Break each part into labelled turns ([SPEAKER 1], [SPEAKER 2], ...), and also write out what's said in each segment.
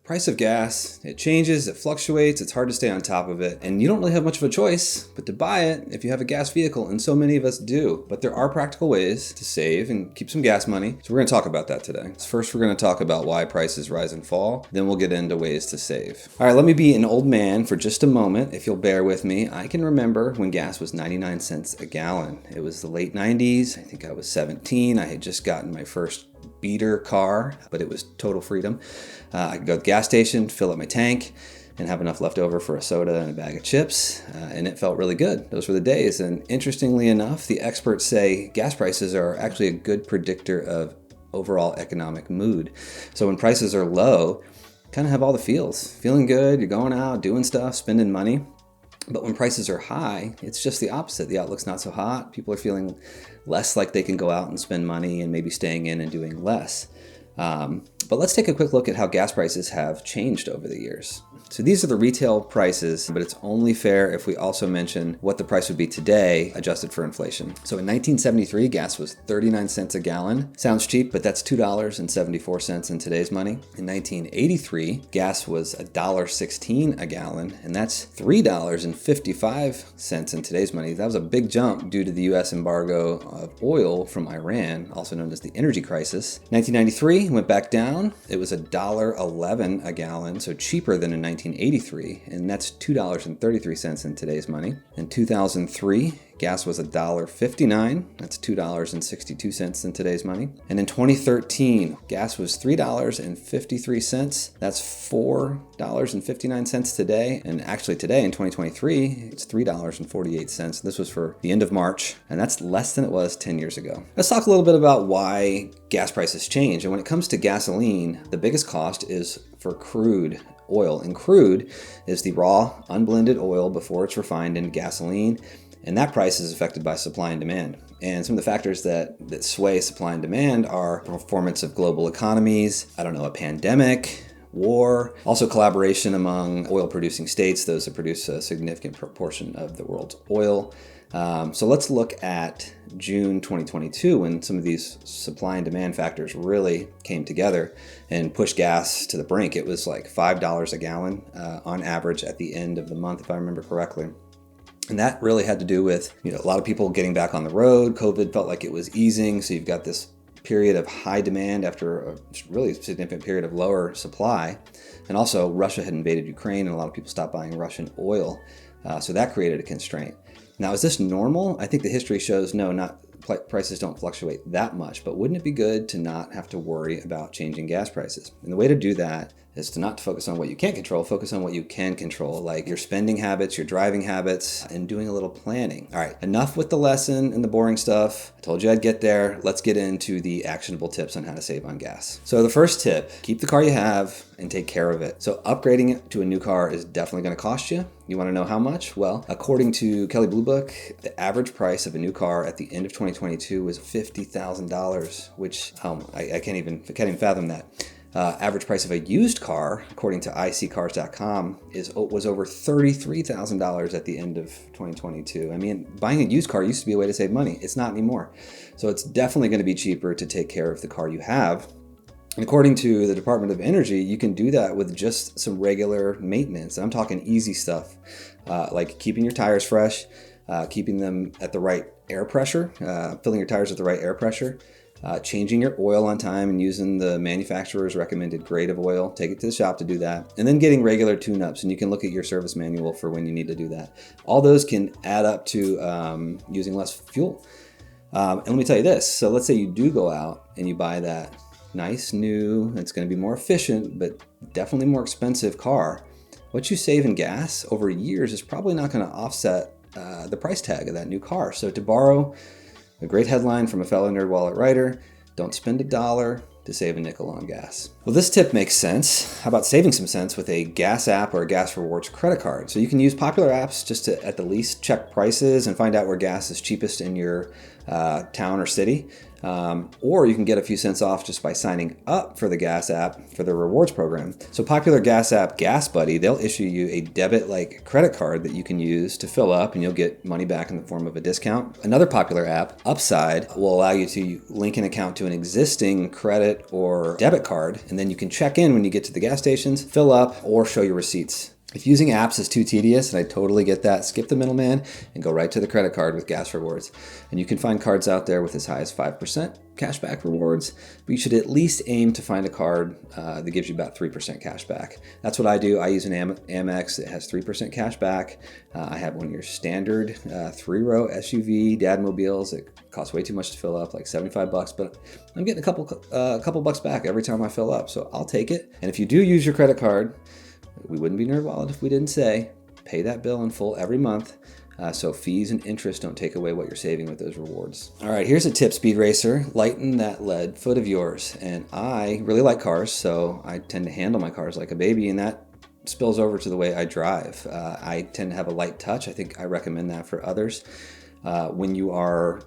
[SPEAKER 1] Price of gas, it changes, it fluctuates, it's hard to stay on top of it, and you don't really have much of a choice but to buy it if you have a gas vehicle, and so many of us do. But there are practical ways to save and keep some gas money, so we're going to talk about that today. First, we're going to talk about why prices rise and fall, then we'll get into ways to save. All right, let me be an old man for just a moment, if you'll bear with me. I can remember when gas was 99 cents a gallon. It was the late 90s, I think I was 17, I had just gotten my first beater car, but it was total freedom. I could go to the gas station, fill up my tank, and have enough left over for a soda and a bag of chips, and it felt really good. Those were the days, and interestingly enough, the experts say gas prices are actually a good predictor of overall economic mood. So when prices are low, kind of have all the feels. Feeling good, you're going out, doing stuff, spending money. But when prices are high, it's just the opposite. The outlook's not so hot. People are feeling less like they can go out and spend money and maybe staying in and doing less. But let's take a quick look at how gas prices have changed over the years. So these are the retail prices, but it's only fair if we also mention what the price would be today, adjusted for inflation. So in 1973, gas was 39 cents a gallon. Sounds cheap, but that's $2.74 in today's money. In 1983, gas was $1.16 a gallon, and that's $3.55 in today's money. That was a big jump due to the US embargo of oil from Iran, also known as the energy crisis. 1993 went back down. It was $1.11 a gallon, so cheaper than in 1983, and that's $2.33 in today's money. In 2003, gas was $1.59, that's $2.62 in today's money. And in 2013, gas was $3.53, that's $4.59 today. And actually today in 2023, it's $3.48. This was for the end of March, and that's less than it was 10 years ago. Let's talk a little bit about why gas prices change. And when it comes to gasoline, the biggest cost is for crude oil. And crude is the raw, unblended oil before it's refined into gasoline. And that price is affected by supply and demand. And some of the factors that sway supply and demand are the performance of global economies, a pandemic, war, also collaboration among oil producing states, those that produce a significant proportion of the world's oil. So let's look at June 2022 when some of these supply and demand factors really came together and pushed gas to the brink. It was like $5 a gallon on average at the end of the month, if I remember correctly. And that really had to do with, a lot of people getting back on the road. COVID felt like it was easing. So you've got this period of high demand after a really significant period of lower supply. And also Russia had invaded Ukraine and a lot of people stopped buying Russian oil. So that created a constraint. Now, is this normal? I think the history shows prices don't fluctuate that much, but wouldn't it be good to not have to worry about changing gas prices? And the way to do that is to not focus on what you can't control, focus on what you can control, like your spending habits, your driving habits, and doing a little planning. All right, enough with the lesson and the boring stuff. I told you I'd get there. Let's get into the actionable tips on how to save on gas. So the first tip, keep the car you have and take care of it. So upgrading it to a new car is definitely gonna cost you. You wanna know how much? Well, according to Kelley Blue Book, the average price of a new car at the end of 2022 was $50,000, which I can't even fathom that. Average price of a used car, according to iSeeCars.com, was over $33,000 at the end of 2022. I mean, buying a used car used to be a way to save money. It's not anymore. So it's definitely going to be cheaper to take care of the car you have. And according to the Department of Energy, you can do that with just some regular maintenance. And I'm talking easy stuff, like keeping your tires fresh, keeping them at the right air pressure, filling your tires at the right air pressure, changing your oil on time and using the manufacturer's recommended grade of oil. Take it to the shop to do that. And then getting regular tune-ups, and you can look at your service manual for when you need to do that. All those can add up to using less fuel. And let me tell you this. So let's say you do go out and you buy that nice new, it's going to be more efficient, but definitely more expensive car. What you save in gas over years is probably not going to offset the price tag of that new car. So to borrow a great headline from a fellow NerdWallet writer, don't spend $1 to save a nickel on gas. Well, this tip makes sense. How about saving some cents with a gas app or a gas rewards credit card? So you can use popular apps just to, at the least, check prices and find out where gas is cheapest in your town or city. Or you can get a few cents off just by signing up for the gas app for the rewards program. So popular gas app Gas Buddy, they'll issue you a debit-like credit card that you can use to fill up, and you'll get money back in the form of a discount. Another popular app, Upside, will allow you to link an account to an existing credit or debit card, and then you can check in when you get to the gas stations, fill up, or show your receipts. If using apps is too tedious, and I totally get that, skip the middleman and go right to the credit card with gas rewards. And you can find cards out there with as high as 5% cashback rewards, but you should at least aim to find a card that gives you about 3% cash back. That's what I do. I use an Amex that has 3% cash back. I have one of your standard 3-row SUV dadmobiles that costs way too much to fill up, like $75, but I'm getting a couple bucks back every time I fill up, so I'll take it. And if you do use your credit card, we wouldn't be NerdWallet if we didn't say, pay that bill in full every month, so fees and interest don't take away what you're saving with those rewards. All right, here's a tip, Speed Racer. Lighten that lead foot of yours. And I really like cars, so I tend to handle my cars like a baby, and that spills over to the way I drive. I tend to have a light touch. I think I recommend that for others. When you are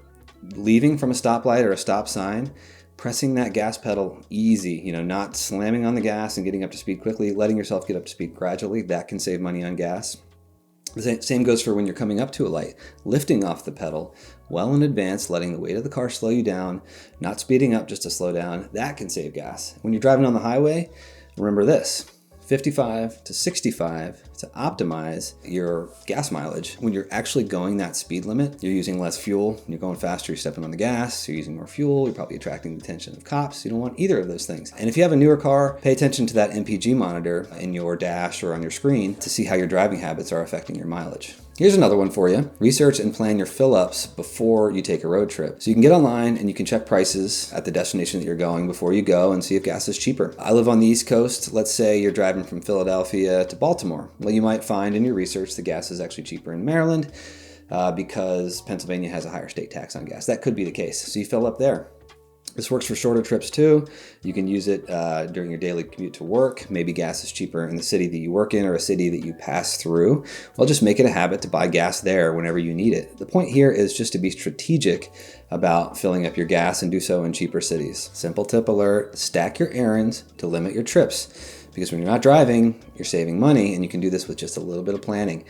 [SPEAKER 1] leaving from a stoplight or a stop sign, pressing that gas pedal easy, not slamming on the gas and getting up to speed quickly, letting yourself get up to speed gradually, that can save money on gas. The same goes for when you're coming up to a light, lifting off the pedal well in advance, letting the weight of the car slow you down, not speeding up just to slow down, that can save gas. When you're driving on the highway, remember this: 55 to 65 to optimize your gas mileage. When you're actually going that speed limit, you're using less fuel. When you're going faster, you're stepping on the gas, you're using more fuel, you're probably attracting the attention of cops. You don't want either of those things. And if you have a newer car, pay attention to that MPG monitor in your dash or on your screen to see how your driving habits are affecting your mileage. Here's another one for you. Research and plan your fill-ups before you take a road trip. So you can get online and you can check prices at the destination that you're going before you go and see if gas is cheaper. I live on the East Coast. Let's say you're driving from Philadelphia to Baltimore. Well, you might find in your research the gas is actually cheaper in Maryland because Pennsylvania has a higher state tax on gas. That could be the case. So you fill up there. This works for shorter trips too. You can use it during your daily commute to work. Maybe gas is cheaper in the city that you work in or a city that you pass through. Well, just make it a habit to buy gas there whenever you need it. The point here is just to be strategic about filling up your gas and do so in cheaper cities. Simple tip alert: stack your errands to limit your trips, because when you're not driving, you're saving money, and you can do this with just a little bit of planning.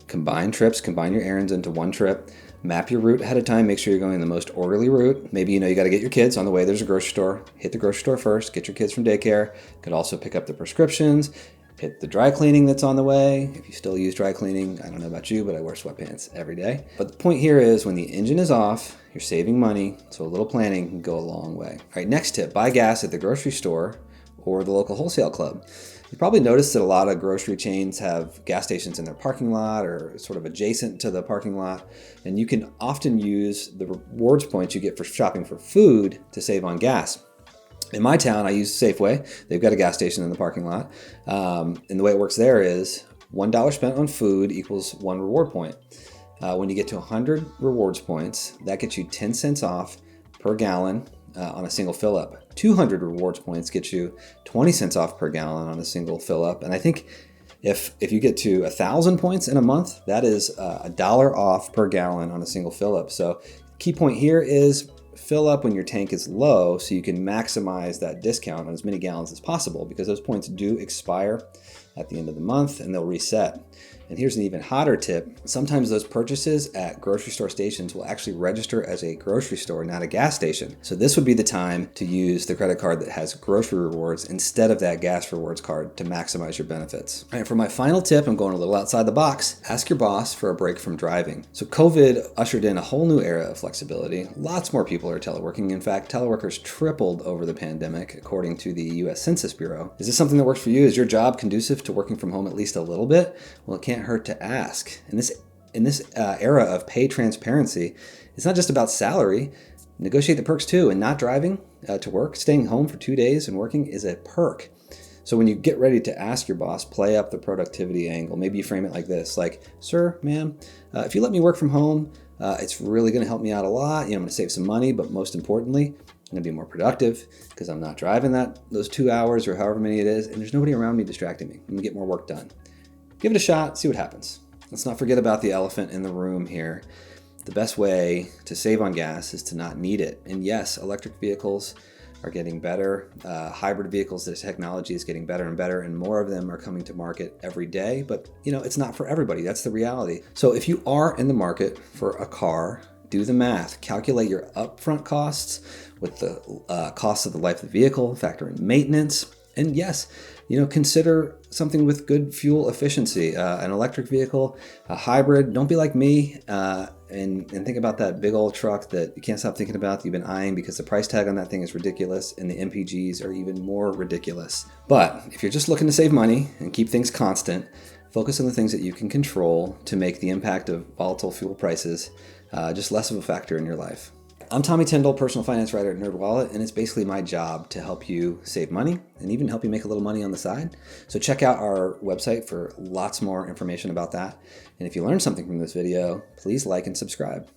[SPEAKER 1] Combine trips, combine your errands into one trip. Map your route ahead of time. Make sure you're going the most orderly route. Maybe you got to get your kids on the way. There's a grocery store. Hit the grocery store first. Get your kids from daycare. Could also pick up the prescriptions. Hit the dry cleaning that's on the way. If you still use dry cleaning, I don't know about you, but I wear sweatpants every day. But the point here is when the engine is off, you're saving money. So a little planning can go a long way. All right, next tip: buy gas at the grocery store or the local wholesale club. You probably noticed that a lot of grocery chains have gas stations in their parking lot or sort of adjacent to the parking lot, and you can often use the rewards points you get for shopping for food to save on gas. In my town, I use Safeway. They've got a gas station in the parking lot, and the way it works there is $1 spent on food equals 1 reward point. When you get to 100 rewards points, that gets you 10 cents off per gallon on a single fill up. 200 rewards points get you 20 cents off per gallon on a single fill up. And I think if you get to 1,000 points in a month, that is $1 off per gallon on a single fill up. So key point here is fill up when your tank is low so you can maximize that discount on as many gallons as possible, because those points do expire at the end of the month and they'll reset. And here's an even hotter tip: sometimes those purchases at grocery store stations will actually register as a grocery store, not a gas station. So this would be the time to use the credit card that has grocery rewards instead of that gas rewards card to maximize your benefits. All right, for my final tip, I'm going a little outside the box. Ask your boss for a break from driving. So COVID ushered in a whole new era of flexibility. Lots more people are teleworking. In fact, teleworkers tripled over the pandemic, according to the US Census Bureau. Is this something that works for you? Is your job conducive to working from home at least a little bit? Well, it can't hurt to ask. In this era of pay transparency, it's not just about salary. Negotiate the perks too. And not driving to work, staying home for 2 days and working is a perk. So when you get ready to ask your boss, play up the productivity angle. Maybe you frame it like this: like, "Sir, ma'am, if you let me work from home, it's really going to help me out a lot. I'm going to save some money, but most importantly, I'm going to be more productive because I'm not driving those 2 hours or however many it is, and there's nobody around me distracting me. I'm going to get more work done." Give it a shot, see what happens. Let's not forget about the elephant in the room here. the best way to save on gas is to not need it. And yes, electric vehicles are getting better. Hybrid vehicles, the technology is getting better and better, and more of them are coming to market every day. But it's not for everybody. That's the reality. So if you are in the market for a car, do the math. Calculate your upfront costs with the cost of the life of the vehicle, factor in maintenance, and yes, consider something with good fuel efficiency. An electric vehicle, a hybrid. Don't be like me and think about that big old truck that you can't stop thinking about, that you've been eyeing because the price tag on that thing is ridiculous and the MPGs are even more ridiculous. But if you're just looking to save money and keep things constant, focus on the things that you can control to make the impact of volatile fuel prices just less of a factor in your life. I'm Tommy Tindall, personal finance writer at NerdWallet, and it's basically my job to help you save money and even help you make a little money on the side. So check out our website for lots more information about that. And if you learned something from this video, please like and subscribe.